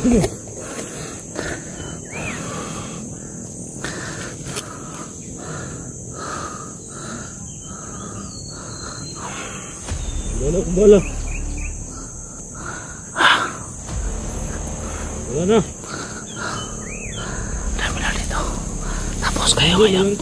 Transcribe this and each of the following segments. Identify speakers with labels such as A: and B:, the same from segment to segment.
A: Bola, bola. Wala na.
B: Dami na dito. Tapos kayo ngayon.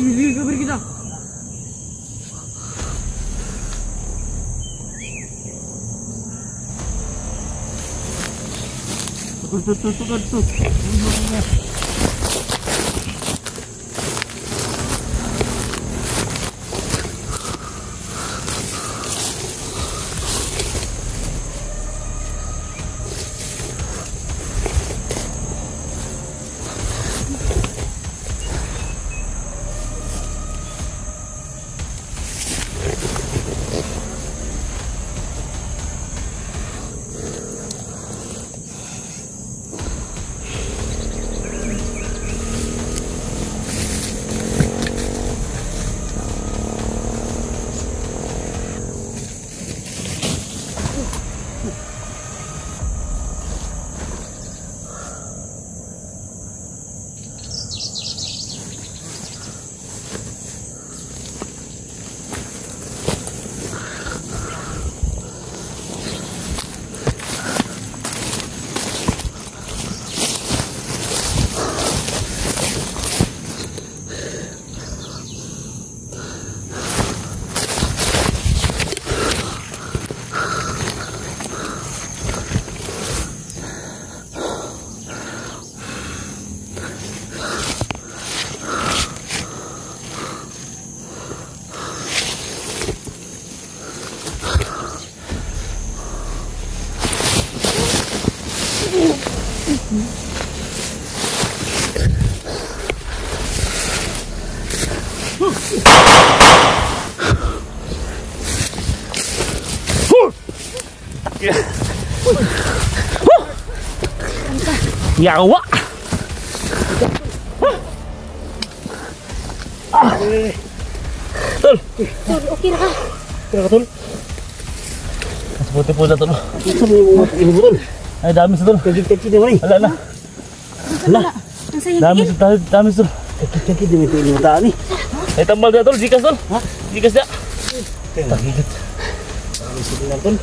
A: Ini kabar kita. Tuh.
B: Yawa. Tol.
C: Tol, okay na ka.
A: Kaya ka, Tol?
B: Puti po na, Tol.
A: Sabi mo yung Tol.
B: Ay, dami sa, Tol.
A: Kagit-kagit na rin.
B: Wala na.
C: Wala.
B: Dami sa, dami sa, Tol.
A: Kagit-kagit na rin yung mataan eh.
B: Ay, tambal na, Tol. Jikas, Tol.
A: Ha?
B: Jikas na.
A: Kagit. Ano sabi lang, Tol?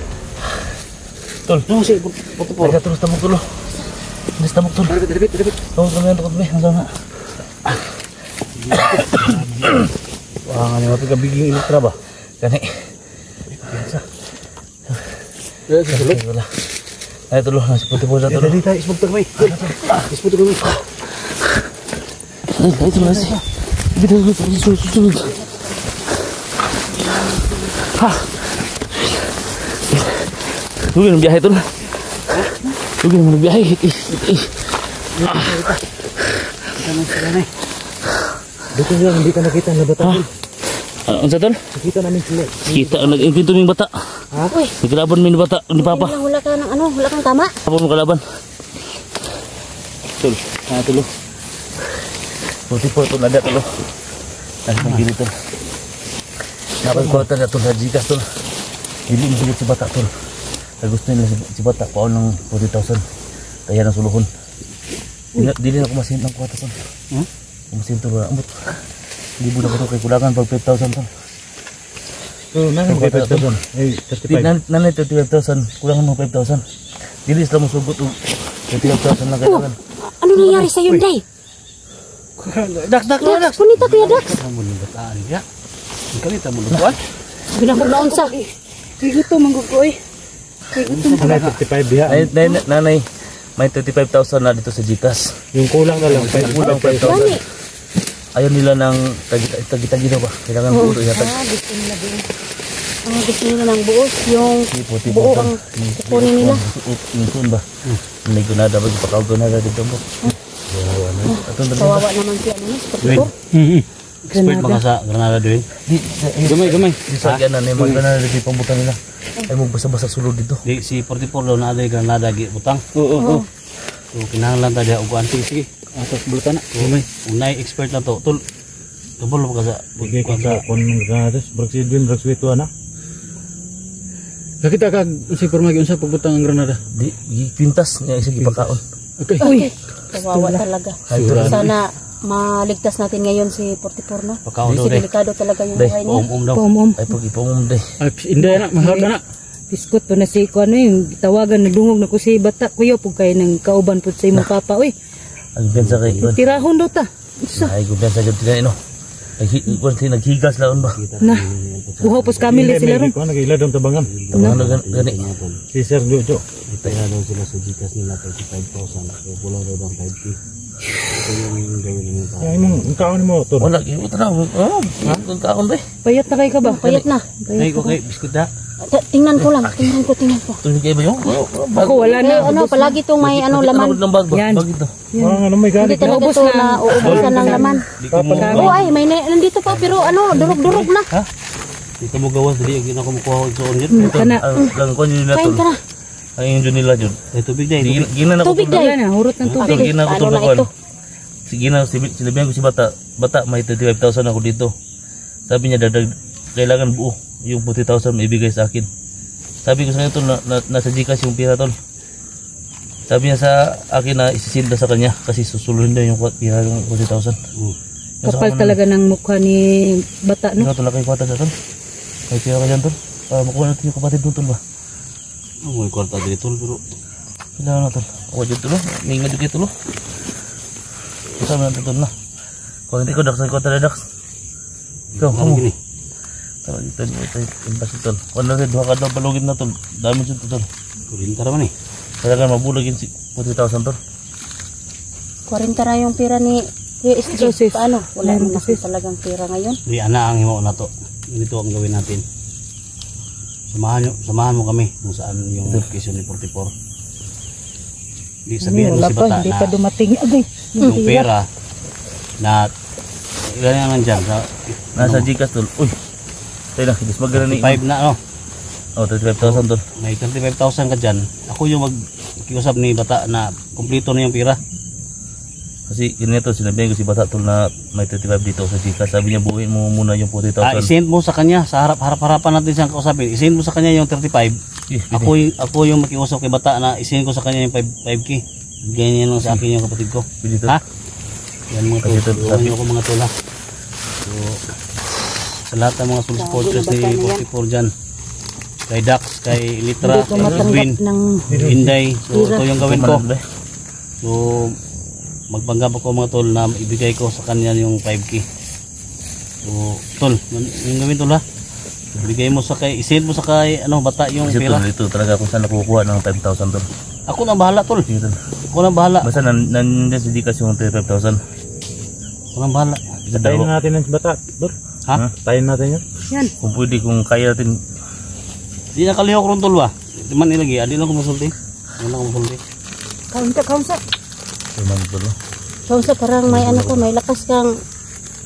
B: Tol.
A: Ano siya? Puto po.
B: Ay, tulog, tabog, Tol. Hindi, tabog, Tol.
A: Dapit.
B: Tabog, Tol. Tabog, Tol. Ang sana.
A: Wah, nga naman pagkabiging elektra ba?
B: Kani.
A: Sulit.
B: Wala. Ay, Tol. Nasi puti po na, Tol.
A: Dali tayo, ismagtag may. Ismagtag may.
B: Ay, Tol. Nasi. Susunod. Ha. Huwag yung biyahe, Tol. Huwag yung biyahe.
A: Dito lang, hindi ka nakita na bata.
B: Ano sa, Tol?
A: Nakita namin sila.
B: Kita, nag-impinto ng bata.
A: Ha?
C: Uy.
B: Nagkalaban mo yung bata, ni Papa.
C: Wala ka ng ano, wala kang tama.
B: Papa mo kalaban. Tol, Tol. Puti po, Tol. Ada, Tol. Ay, panggili, Tol. Napagkota na, Tol. Hajikas, Tol. Hindi mo sigit si bata, Tol. Ay, gusto nila si bata, paon ng 40,000. Kaya ng suluhon. Dili na kumasin ng 4, Tol. Kumasin, Tol. Ambot. Hindi mo na ko, kay kulangan pag 5,000, Tol.
A: So, nanay 5,000. Ay, 35.
B: Nanay 35,000. Kulangan mo 5,000. Dili sila mo sugot. 35,000 lang kailangan.
C: Ano nangyari sa yun, Day?
A: Dax.
C: Dax, punita kuya Dax.
A: Kamu ng bataan ya. Ang kalita mo lukuan.
C: Ginahog na unsa. Kay gusto manggug ko eh. Kay gusto.
A: Nanay 35 diha.
B: Nanay, may 35,000 na dito sa GCash.
A: Yung kulang na lang.
B: Kulang 5,000.
C: Gani.
B: Ayaw nila ng tagi-tagi daw ba? Kailangan buo ito yata.
C: Gusto nila buo. Gusto nila ng buos. Yung
B: Tipo
C: buo ang kukunin nila.
B: Minsun ba? Hindi ko na dapat ipakaw na dito mo.
C: Kawawa naman si ano, Sportipor.
A: Expert mga sa Granada doon. Gamay.
B: Di sa yan na naman na dito pambutan nila. Ay mo basa-basa sulod dito.
A: Di si 44 daw na ada Granada gi butang. Oo. So kinahanglan ta diha og anti sige. Atas bulutan na. Gamay. Unay expert na to. Tul. Tubol ka sa
D: kon Granada bersidin bersuito ana. Kita kag si Permagi unsa pagbutang ang Granada?
B: Di pintas niya isa gipakaon.
D: Okay.
C: Uy, kawawa talaga. Sana maligtas natin ngayon si 44 no.
A: pakaon daw
C: Kasi
A: day.
C: delikado talaga yung
B: Day,
C: buhay niya.
A: Daw.
C: Pumum.
B: Ay pag-ipamum day.
D: Ay inday na mahal na.
E: Biskot pa na si ko ano yung tawagan nagdungog na ko si bata kuya pug kay nang kauban pud sa imong papa oy.
B: Ang bensa kay kun.
E: Tirahon daw ta. Isa
B: Ay gubensa jud tinay no. Ay kun naghigas laon ba?
E: na. Buhaw pos kami sila ron.
D: Ko nagila dong tabangan.
B: Ano gani?
D: Si Sir Jojo.
A: Kaya daw sila sa GCash nila 35,000. So kulang daw ng 5K. Ito yung gawin nila.
D: Ay mong kaon mo to.
B: Wala gyud tra. Oh, ang kaon day.
E: Payat na kay ka ba?
C: Payat na.
A: Ay ko kay biskut da.
C: Tingnan ko lang, tingnan ko.
B: Tuloy kay ba yung?
E: Ako wala
C: Eh,
E: na.
C: ano, palagi itong may ano laman.
B: Ng bag ba?
E: Yan.
B: Bag ito.
D: Mga ano may
C: Hindi
D: gani.
C: talaga
E: Naubos
C: ito
E: na.
C: na uubusan ng laman.
A: Di ko mo
C: Oo ay, may nandito pa pero ano, durog-durog na.
A: di ko mo gawas dili ang ko makuha og suon jud.
E: Kana.
B: Lang ko yun na
C: Kain
B: to.
C: ka na.
B: Ang yun nila jud.
A: Ay tubig day.
B: Gina na ko.
C: Tubig
E: Wala
C: day.
E: na hurot ng tubig.
B: Gina ko
C: Ano na ito?
B: to. Sige na sinabihan ko si bata may 35,000 ako dito. Sabi niya dadag kailangan buo yung 40,000 maibigay sa akin. Sabi ko sa kanya tol nasa GCash yung pira tol. Sabi niya sa akin na isisinda sa kanya kasi susulun na yung pira yung 40,000.
E: Kapal talaga ng mukha ni bata no.
B: Ikaw tol kay kwata sa tol. May pira ka dyan tol. Para makuha natin yung kapatid mo tol ba?
A: Mo kwarta diri tol pero
B: Kailangan na tol. Ako dyan tol. May nga dyan tol. Kasama natin tol na. Kung hindi ko daksan ko tala daks. Ikaw, kamu.
A: gini.
B: Tara dito ito imbas tol. Kung na rin, duha ka daw balugin na tol. Dami dyan tol.
A: Kurinta ra man eh.
B: Kailangan mabulagin si 40,000 tol.
C: 40 na yung pira ni SJ.
E: Joseph.
C: Paano? Wala naman kasi talagang pira ngayon.
A: Di ana ang himo na to. Ganito ang gawin natin. Samahan mo kami kung saan yung location ni 44. Di sabihin mo
E: Wala
A: si
E: pa,
A: bata
E: hindi
A: na
E: pa dumating. Agay.
A: yung pera na ganyan lang dyan sa
B: Nasa GCash tol. Uy. Tayo na, higis magana ni.
A: 5 na no.
B: Oh, 35,000 tol.
A: May 35,000 ka dyan. Ako yung magkiusap ni bata na kumpleto na yung pira.
B: Kasi ganito, sinabihan ko si bata tol na may 35 dito sa GCash. Sabi niya buuin mo muna yung 40,000.
A: I-send mo sa kanya sa harap-harapan natin siyang kausapin. I-send mo sa kanya yung 35. Ako yung makiusap kay bata na i-send ko sa kanya yung 5K. Ganyan lang sa akin yung kapatid ko.
B: Pwede tol.
A: Ha? Yan mga
B: Kasi
A: tol.
B: tol,
A: Tulungan niyo ko mga tula. So, sa lahat ng mga full supporters ni 44 dyan. Kay Dax, kay Litra,
C: Hindi ko
A: kay Edwin,
C: matanggap ng
A: Inday. So, ito yung gawin ko.
B: Kumanan,
A: So, magpanggap ako mga tol na ibigay ko sa kanya yung 5K. So, tol, yung gawin tol ha. Ibigay mo sa kay, isend mo sa kay ano bata yung
B: Kasi
A: pera.
B: tol, ito talaga kung saan nakukuha ng 5,000 tol.
A: Ako na bahala tol.
B: Sige tol.
A: Ako na bahala.
B: Basta nandiyan sa GCash yung 35,000.
A: Ako na bahala.
B: Isa
D: Tayin
B: daw.
D: natin ang bata. Dur.
A: Ha?
D: Tayin natin yan.
E: Yan.
B: Kung pwede, kung kaya natin.
A: Di na kalihok ron tol ba? Di man ilagi, adi lang ko musulti. Di lang ko musulti.
E: Kaun sa.
B: Naman tol.
C: So, sa parang may ano ko, may lakas kang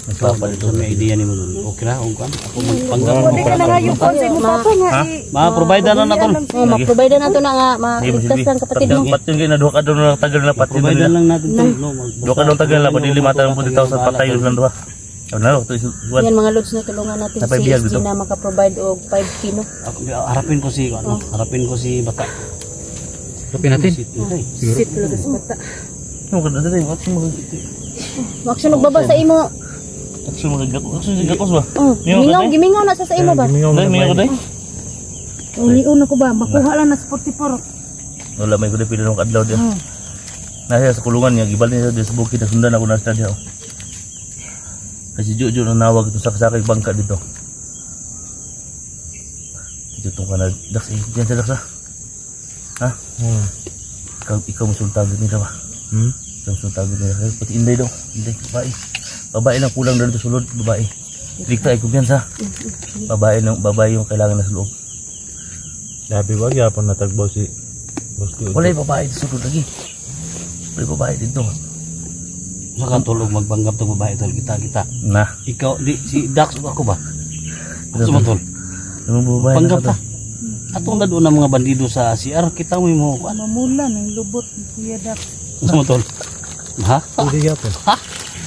B: May
A: So,
B: papa dito.
A: may idea ni mo dun. Okay na, okay. Ako magpanggap mo
E: Hindi ka na nga yung kaun sa imong papa nga.
A: Ma-provide na na tol.
C: oh, ma-provide na ito na nga, maligtas ng kapatid mo.
B: Patyon kayo na duha ka doon na tagal na patyon
A: Provide
B: nila.
A: lang natin tol. No,
B: Duha ka doon tagal na padilimatan ng 40,000 patayon lang duha. Ano, ito isuwan.
C: Yan mga lods na tulungan natin
B: Napay
C: si
B: bihag
C: SG
B: dito.
C: na makaprovide og 5 kilo.
A: Harapin ko si ano, harapin ko si bata.
D: Kapin natin.
E: Sit talaga sa bata.
B: Ano ka na dito?
C: Maksyon og baba sa imo.
B: Action mo gakos ba?
C: Oh, gimingaw na sa imo ba?
B: Dai may ako dai.
E: Uli-una ko ba? Makuha lang na sa 44.
B: Wala may kuda pila ng adlaw dia. Nasa sa kulungan niya gibal niya sa bukid na sundan ako na sa dia. Kasi Jojo na nawag ito sakay bangka dito. Dito ka na Dax, diyan sa Dax. Ha? ikaw musultagan nila ba? Ikaw musultagan nila. Pati Inday daw. Inday, babae. Babae lang kulang doon sa sulod. Babae. Dikta ay kumpiyansa. Babae yung kailangan na sa loob.
D: Labi wag yapon natagbaw si Boss Tio.
B: Wala yung babae sa sulod lagi. Wala yung babae dito.
A: Sa katulog magbanggap ng babae tol kita.
B: Nah.
A: Ikaw di si Dax o ako ba? Ako sa tol.
B: Yung babae
A: Panggap
B: na
A: ta. Atong na doon ang mga bandido sa CR kita mo ano
E: Mamula ng lubot ni Kuya Dak.
A: sa tol. Ha?
D: Hindi yapon.
A: Ha?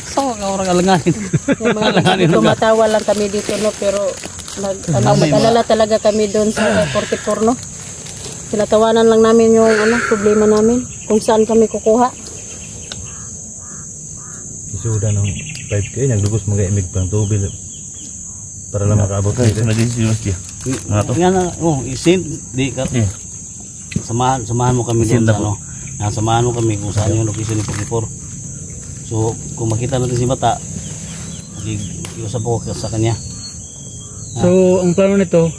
A: Sa ka orang alanganin.
C: Yung mga tumatawa lang kami dito no, pero nag-alala talaga kami doon sa 44 no. Tinatawanan lang namin yung problema namin, kung saan kami kukuha.
D: Isuda ng 5K naglugos mga imig pang tubil para lang makaabot
B: Okay,
D: kayo.
B: naging si Mas Tia. Nga to.
A: Nga na, isin di ka.
B: Yeah.
A: Samahan mo kami
B: Isin
A: doon
B: na
A: sa
B: po.
A: samahan mo kami kung saan yung location ni 44. So, kung makita natin si Bata, iusap ko sa kanya.
F: So, ang plano nito,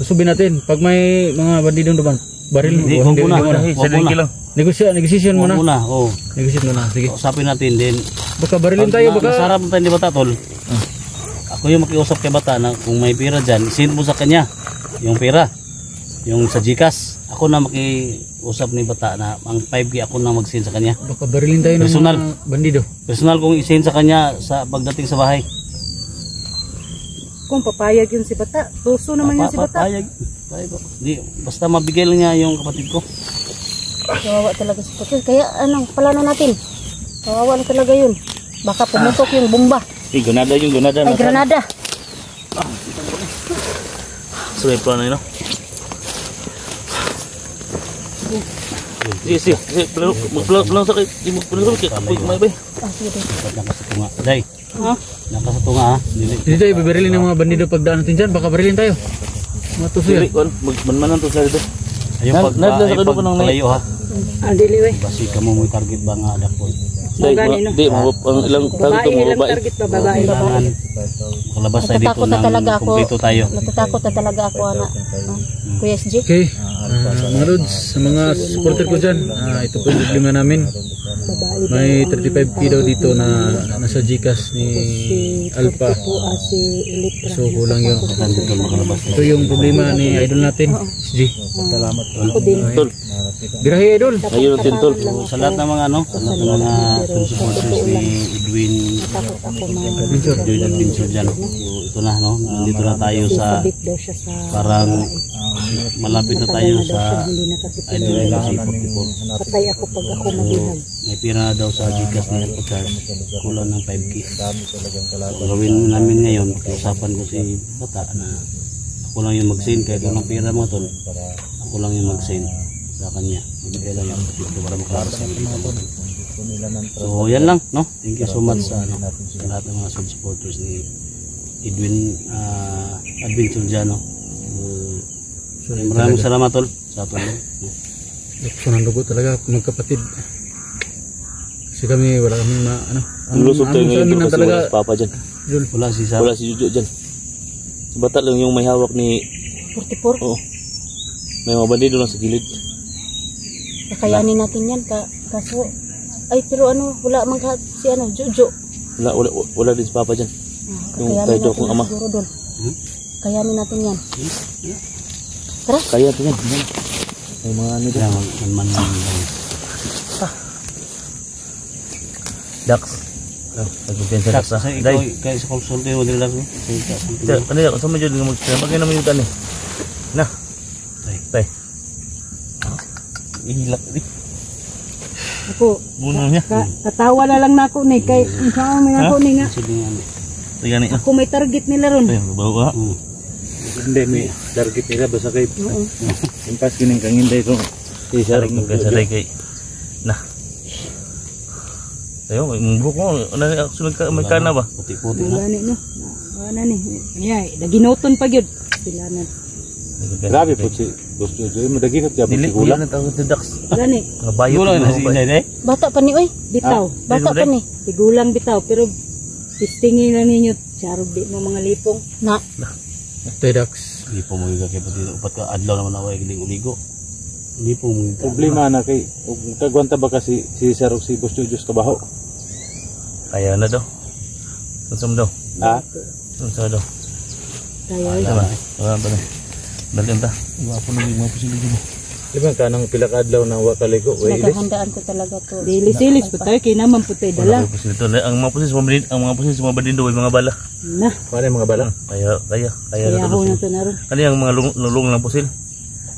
F: susubin natin. Pag may mga bandidong duman, baril mo.
A: Hindi,
F: Hindi
A: wag muna.
F: muna.
B: Sa lingki lang.
F: Negosisyon
A: Huwag
F: muna.
A: muna, oo.
F: Negosisyon muna. Sige.
A: Usapin natin din.
F: Baka barilin tayo. Baka
A: Masarap tayo ni Bata, tol. Ako yung makiusap kay Bata na kung may pera dyan, send mo sa kanya yung pera. Yung sa Gcash. Ako na makiusap ni Bata na ang 5K ako na mag-send sa kanya.
F: baka barilin tayo ng
A: Personal.
F: mga bandido.
A: Personal kong i-send sa kanya sa pagdating sa bahay.
E: Kung papayag yun si Bata, tuso naman yun si Bata.
A: Papayag. Di, basta mabigay lang niya yung kapatid ko.
C: Kawawa talaga si Putil. Kaya plano natin? Kawawa na talaga yun. Baka pumutok yung bomba.
B: Granada yung granada.
C: Ay, granada.
B: So, may plano yun, no? Sige. Magplano sa kayo. Magplano sa kayo. May bay.
C: Sige.
A: Nakasatunga. Day. Nakasatunga ha. Dili.
F: Hindi tayo barilin ng mga bandido pagdaan natin dyan. Baka barilin tayo. Mga tuso
B: Dili,
F: yan.
B: magmanmanan to sa dito.
A: Ayun
B: Nadla sa kadto nang
A: pagpalayo ha.
E: Dili we.
A: Basi ka mo may target ba nga adak po.
B: Di, ang ilang target mo
E: Ilang
B: babae.
E: target ba babae?
A: Kailangan makalabas tayo dito
C: Natatakot na talaga
A: ng
C: ako.
A: kumpleto tayo.
C: Natatakot na talaga ako, anak. Kuya SG.
F: Okay. Mga Rods, sa mga supporter ko dyan, ito po yung problema namin. May 35k daw dito na nasa Gcash ni Alpha.
E: Si Elitra.
F: So kulang yun.
A: Dito makalabas tayo.
F: Ito yung problema ni idol natin, SG.
E: Ako din.
B: Tol,
F: Birahe idol.
B: ayun din tol.
A: So, sa lahat ng mga sa lahat ng mga supporters ni Edwin Adventure dyan. So, ito na nandito na tayo sa
E: Big daw siya sa
A: parang malapit na tayo sa
E: hindi na kasi
A: idol ng si 44.
E: patay ako pag ako maghihag.
A: May pira na daw sa Gcash ni Pagkar. Kulang ng 5K. So, gawin namin ngayon, usapan ko si Bata na ako lang yung mag-send kahit walang pira mga tol. Ako lang yung mag-send sa kanya. Ibigay lang yung dito para makaras sa dito. So yan lang, no? Thank you so much sa lahat ng mga supporters ni Edwin Adventure dyan, no? Maraming salamat tol sa tulong.
F: Gusto ng dugo talaga magkapatid. Kasi kami wala kami
B: Ang lusog tayo ngayon
F: amin
B: kasi
F: talaga
B: wala si Papa dyan.
A: Wala si Sam.
B: Wala si Jujo dyan. Si Bata lang yung may hawak ni...
C: 44.
B: Oo. May mga bandido lang sa gilid.
C: Kakayanin natin yan. Kaso, ay pero wala man si Jojo.
B: Wala din si Papa dyan. Yung
C: Kakayanin
B: tayo
C: natin
B: kong ama.
C: siguro doon. Kayanin natin yan. Tara.
B: Kaya ito yan. May mga ano dyan.
A: Kaya man lang.
B: Dax. Nagpipinsa Dax ha.
A: Kasi
B: Day.
A: ikaw sa konsulti mo din lang.
B: Ano yan? Kung sa medyo din magpagay naman yung tani. Na. Tay. Ihilak din.
E: Ako,
B: Buno niya.
E: katawa na lang na ako ni kay saan may ako ni nga.
A: Sige nga.
B: Ito yan eh.
E: Ako may target nila ron.
B: Ito yung bawa.
D: Hindi, may target nila basta kay impas kining kang hinday ko.
B: Saring magkasaray kay. Na. Tayo, may buhok mo. May kana ba?
A: Puti-puti na.
E: Gani no. Ano ni? Ay, daginoton pa gyud. Sila na.
D: Grabe po si Boss Tio. Madagi ka tiya
B: Dili ko
D: pagkigulang.
B: yan ang tawag si Dax.
E: Gani,
B: Nabayot
A: Gulo na si Inday day.
C: Bata pa ni, oy.
E: bitaw.
C: Bata pa ni.
E: Tigulang bitaw pero tistingin lang ninyo charog di mo mga lipong.
C: Na.
F: Tedax.
A: Hindi po mo kay pati upat ka adlaw naman ako giling uligo. Hindi po mga
F: Problema na kay ug kagwanta ba kasi si Sir ug si Boss Jujus kabaho.
B: Kaya na daw. Sunsum daw.
F: Ha?
B: Sunsum daw.
E: Kaya
B: Wala ba na? Dalim ta.
A: Iwa po nang mga posible mo.
F: Diba ka nang pila ka adlaw na wa kaligo, way ilis.
C: Naghahandaan ko talaga to.
E: Dilis-dilis po tayo, kaya naman po tayo dala.
B: Wala po sila to. Ang mga pusis, mga badindo ay mga bala.
E: Na,
F: Wala yung mga bala.
B: Kaya
E: kaya
B: na
E: ako
B: to.
E: na to na rin.
B: Kani ang mga lulong ng pusil.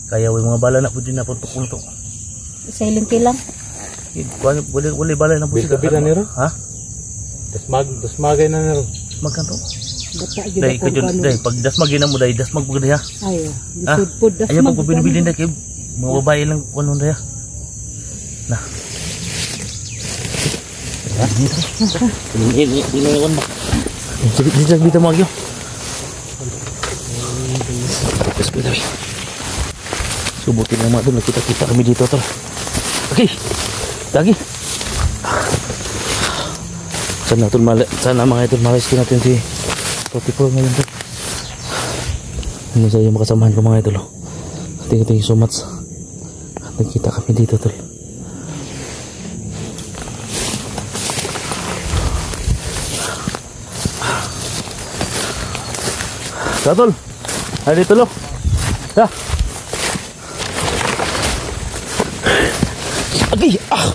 B: Kaya way mga bala na po din na puntok puntok.
C: Silent lang.
B: Wala bala na pusil.
F: Bila niro?
B: Ha?
F: Dasmagay na niro.
B: Magkanto.
E: Bata
B: Dai
E: gila ko
B: kadyon
E: kano.
B: dai pag dasmagin na mo dai dasmag pag diha.
E: Ayo, lisod po. Das
B: Ayo pag pinabilin dai kay mga babae lang kuno diha. Nah. Ini kon ba. Dito mo agyo. Terus kita. Subutin nama tu kita kami dito tol. Okey. Lagi. Sana mga idol ma-rescue natin si Totipol ngayon tol. Ano sa iyo makasamahan ko mga idol. Thank you so much. Nagkita kami dito tol. Tol. Ay dito lo. Ha. Agi. Ah.